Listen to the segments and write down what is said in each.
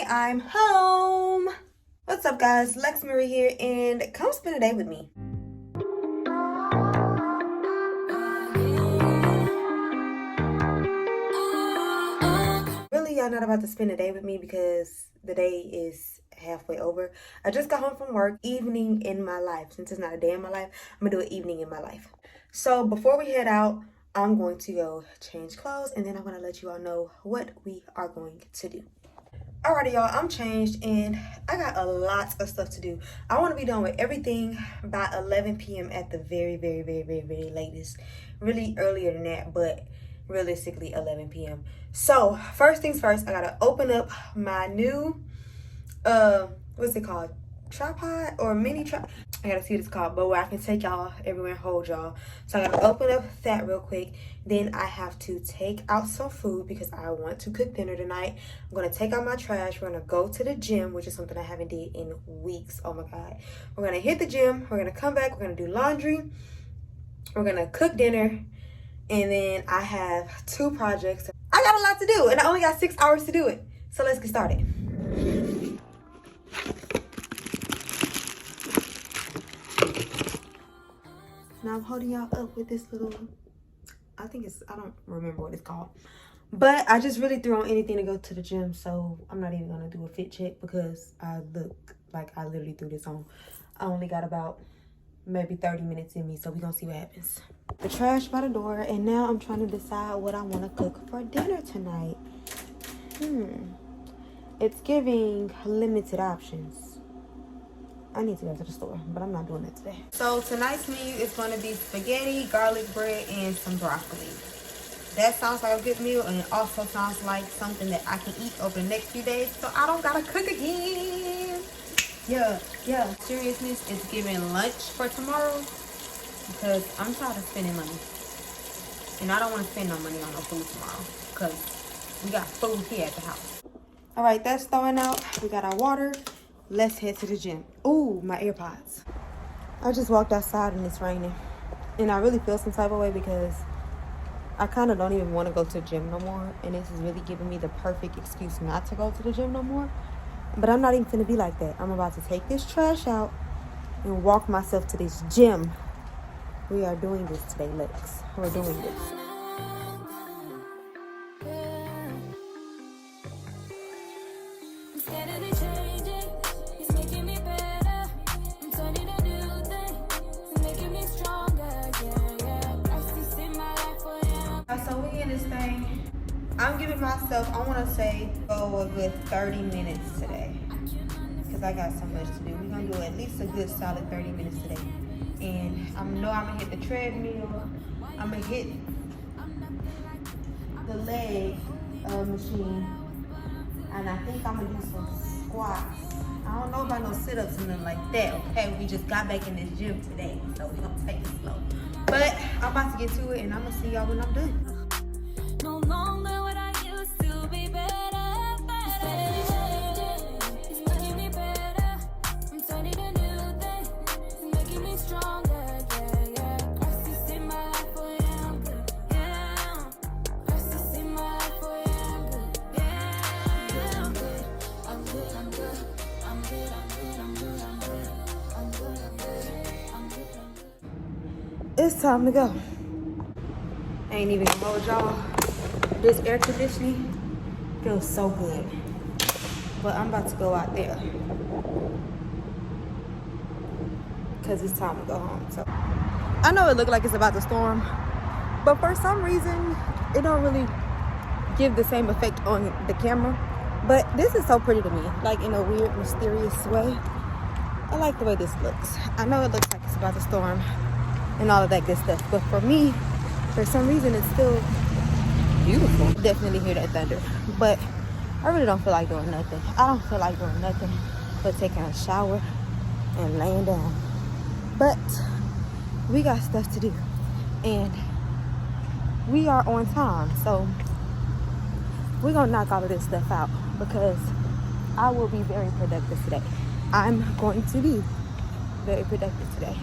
I'm home. What's up, guys? Lex Marie here, and come spend a day with me. Really, y'all not about to spend a day with me because the day is halfway over. I just got home from work. Evening in my life. Since it's not a day in my life, I'm gonna do an evening in my life. So before we head out, I'm going to go change clothes, and then I'm gonna let you all know what we are going to do. Alrighty, y'all, I'm changed and I got a lot of stuff to do. I want to be done with everything by 11 p.m. at the very latest. Really earlier than that, but realistically 11 p.m. So first things first, I gotta open up my new what's it called, tripod or mini tripod. I gotta see what it's called, but where I can take y'all everywhere and hold y'all. So I gotta open up that real quick. Then I have to take out some food because I want to cook dinner tonight. I'm gonna take out my trash. We're gonna go to the gym, which is something I haven't did in weeks. Oh my god. We're gonna hit the gym. We're gonna come back. We're gonna do laundry. We're gonna cook dinner. And then I have 2 projects. I got a lot to do and I only got 6 hours to do it. So let's get started. Now I'm holding y'all up with this little, I don't remember what it's called. But I just really threw on anything to go to the gym. So I'm not even gonna do a fit check because I look like I literally threw this on. I only got about maybe 30 minutes in me. So we're gonna see what happens. The trash by the door, and now I'm trying to decide what I wanna cook for dinner tonight. It's giving limited options. I need to go to the store, but I'm not doing it today. So tonight's menu is going to be spaghetti, garlic bread, and some broccoli. That sounds like a good meal, and it also sounds like something that I can eat over the next few days, so I don't gotta cook again. Yeah. Seriousness, it's giving lunch for tomorrow because I'm tired of spending money. And I don't want to spend no money on no food tomorrow because we got food here at the house. All right, that's thawing out. We got our water. Let's head to the gym. Ooh, my AirPods. I just walked outside and it's raining. And I really feel some type of way because I kind of don't even want to go to the gym no more. And this is really giving me the perfect excuse not to go to the gym no more. But I'm not even going to be like that. I'm about to take this trash out and walk myself to this gym. We are doing this today, Lex. We're doing this. So we in this thing. I'm giving myself, I want to say, go a good 30 minutes today. Because I got so much to do. We're going to do at least a good solid 30 minutes today. And I know I'm going to hit the treadmill. I'm going to hit the leg machine. And I think I'm going to do some squats. I don't know about no sit-ups and nothing like that, okay? We just got back in this gym today. So we're going to take it slow. But I'm about to get to it, and I'm going to see y'all when I'm done. No longer what I used to be better. It's making me better. I'm turning a new thing. It's making me stronger, yeah. Crisis in my life, oh yeah, I'm good, yeah. Crisis in my life, oh yeah, I'm good, yeah. I'm good, I'm good, I'm good. I'm good, I'm good, I'm good, I'm good. I'm good, I'm good, I'm good, I'm good. It's time to go. I ain't even gonna hold y'all. This air conditioning feels so good. But I'm about to go out there because it's time to go home. So I know it looked like it's about to storm, but for some reason it don't really give the same effect on the camera. But this is so pretty to me, like in a weird, mysterious way. I like the way this looks. I know it looks like it's about to storm and all of that good stuff, but for me, for some reason, it's still beautiful. Definitely hear that thunder, but I really don't feel like doing nothing. I don't feel like doing nothing but taking a shower and laying down. But we got stuff to do, and we are on time, so we're gonna knock all of this stuff out because I will be very productive today. I'm going to be very productive today.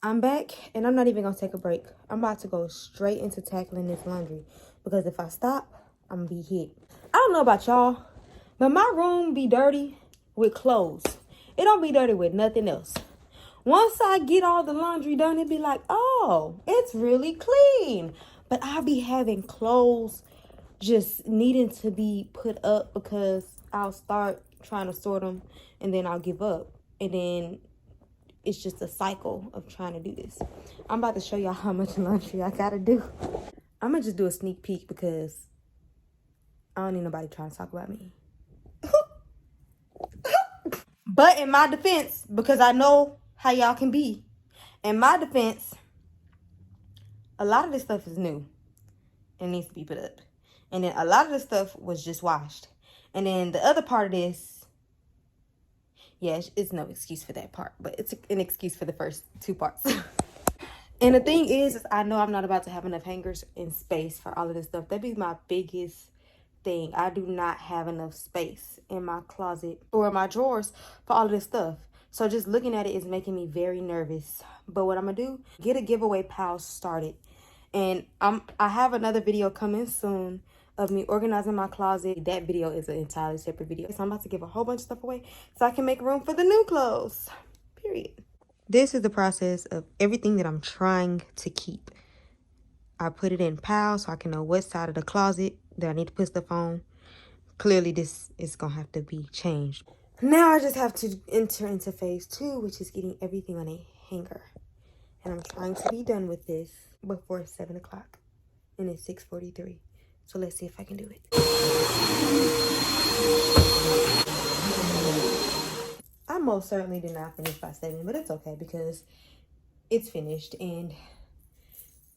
I'm back, and I'm not even gonna take a break. I'm about to go straight into tackling this laundry because if I stop, I'm gonna be hit. I don't know about y'all, But my room be dirty with clothes. It don't be dirty with nothing else. Once I get all the laundry done, it be like, oh, it's really clean. But I be having clothes just needing to be put up because I'll start trying to sort them and then I'll give up. And then it's just a cycle of trying to do this. I'm about to show y'all how much laundry I gotta do. I'm gonna just do a sneak peek because I don't need nobody trying to talk about me. But in my defense, because I know how y'all can be, in my defense, a lot of this stuff is new and needs to be put up. And then a lot of this stuff was just washed. And then the other part of this, yeah, it's no excuse for that part, but it's an excuse for the first two parts. And the thing is I know I'm not about to have enough hangers and space for all of this stuff. That'd be my biggest thing. I do not have enough space in my closet or in my drawers for all of this stuff. So just looking at it is making me very nervous. But what I'm gonna do, get a giveaway pile started. And I have another video coming soon of me organizing my closet. That video is an entirely separate video. So I'm about to give a whole bunch of stuff away so I can make room for the new clothes. Period. This is the process of everything that I'm trying to keep. I put it in piles so I can know what side of the closet that I need to put stuff on. Clearly this is gonna have to be changed. Now I just have to enter into phase 2, which is getting everything on a hanger. And I'm trying to be done with this before 7 o'clock. And it's 6:43. So let's see if I can do it. I most certainly did not finish by 7, but it's okay because it's finished and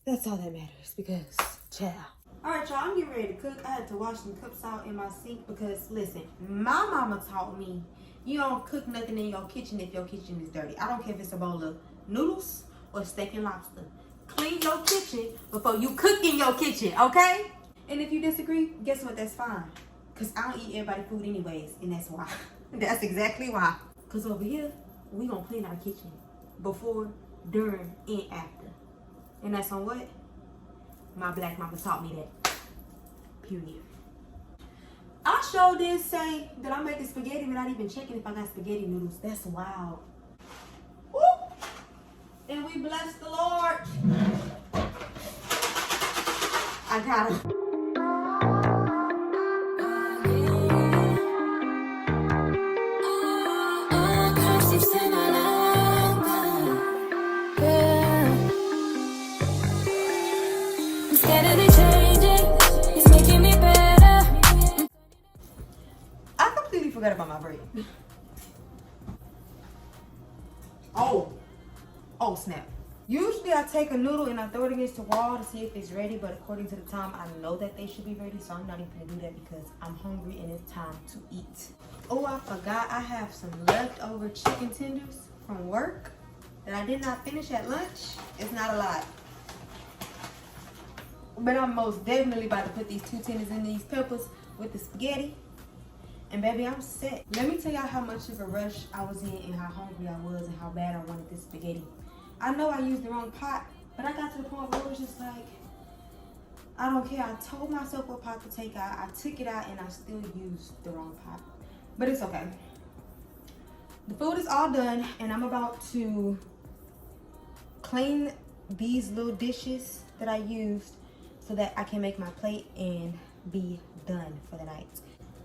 that's all that matters because, child. All right, y'all, I'm getting ready to cook. I had to wash some cups out in my sink because, listen, my mama taught me you don't cook nothing in your kitchen if your kitchen is dirty. I don't care if it's a bowl of noodles or steak and lobster. Clean your kitchen before you cook in your kitchen, okay? And if you disagree, guess what? That's fine. Because I don't eat everybody's food anyways, and that's why. That's exactly why. Because over here, we gonna clean our kitchen before, during, and after. And that's on what? My black mama taught me that. Period. I sure did say that I'm making spaghetti without even checking if I got spaghetti noodles. That's wild. Woo! And we bless the Lord. I got it. Forgot about my bread. Oh snap. Usually I take a noodle and I throw it against the wall to see if it's ready, but according to the time I know that they should be ready, so I'm not even gonna do that because I'm hungry and it's time to eat. Oh, I forgot I have some leftover chicken tenders from work that I did not finish at lunch. It's not a lot, but I'm most definitely about to put these 2 tenders in these peppers with the spaghetti. And baby, I'm set. Let me tell y'all how much of a rush I was in and how hungry I was and how bad I wanted this spaghetti. I know I used the wrong pot, but I got to the point where it was just like, I don't care. I told myself what pot to take out. I took it out and I still used the wrong pot. But it's okay. The food is all done and I'm about to clean these little dishes that I used so that I can make my plate and be done for the night.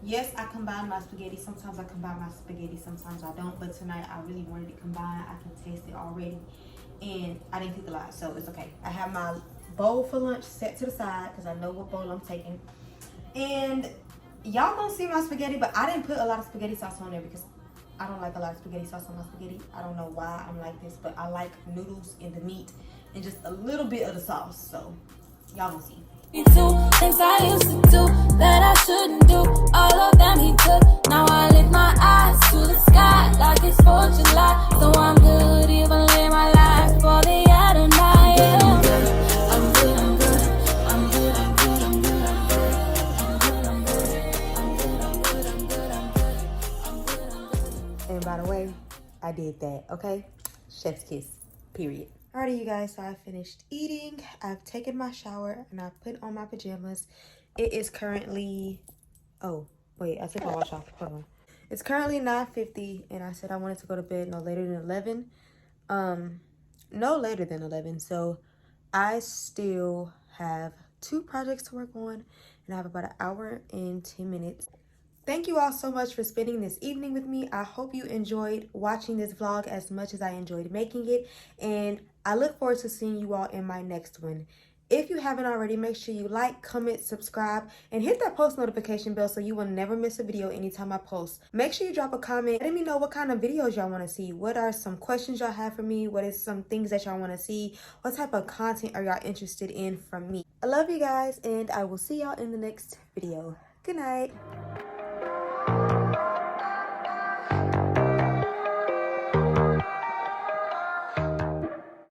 Yes, I combine my spaghetti. Sometimes I combine my spaghetti, sometimes I don't. But tonight I really wanted it combined. I can taste it already. And I didn't cook a lot, so it's okay. I have my bowl for lunch set to the side because I know what bowl I'm taking. And y'all gonna see my spaghetti, but I didn't put a lot of spaghetti sauce on there because I don't like a lot of spaghetti sauce on my spaghetti. I don't know why I'm like this, but I like noodles and the meat and just a little bit of the sauce. So y'all gonna see. Things I used to do that I shouldn't do. All of them he took. Now I lift my eyes to the sky like it's 4th of July. So I'm good, even live my life for the other night. I'm good, I'm good, I'm good, I'm good, I'm good, I'm good, I'm good, I'm good, I'm good. And by the way, I did that, okay? Chef's kiss, period. Alrighty, you guys, so I finished eating. I've taken my shower and I've put on my pajamas. It is currently, oh, Wait, I took my watch off. Hold on. It's currently 9:50, and I said I wanted to go to bed no later than 11. No later than 11. So I still have 2 projects to work on, and I have about an hour and 10 minutes. Thank you all so much for spending this evening with me. I hope you enjoyed watching this vlog as much as I enjoyed making it, and I look forward to seeing you all in my next one. If you haven't already, make sure you like, comment, subscribe, and hit that post notification bell so you will never miss a video anytime I post. Make sure you drop a comment. Let me know what kind of videos y'all want to see. What are some questions y'all have for me? What is some things that y'all want to see? What type of content are y'all interested in from me? I love you guys, and I will see y'all in the next video. Good night.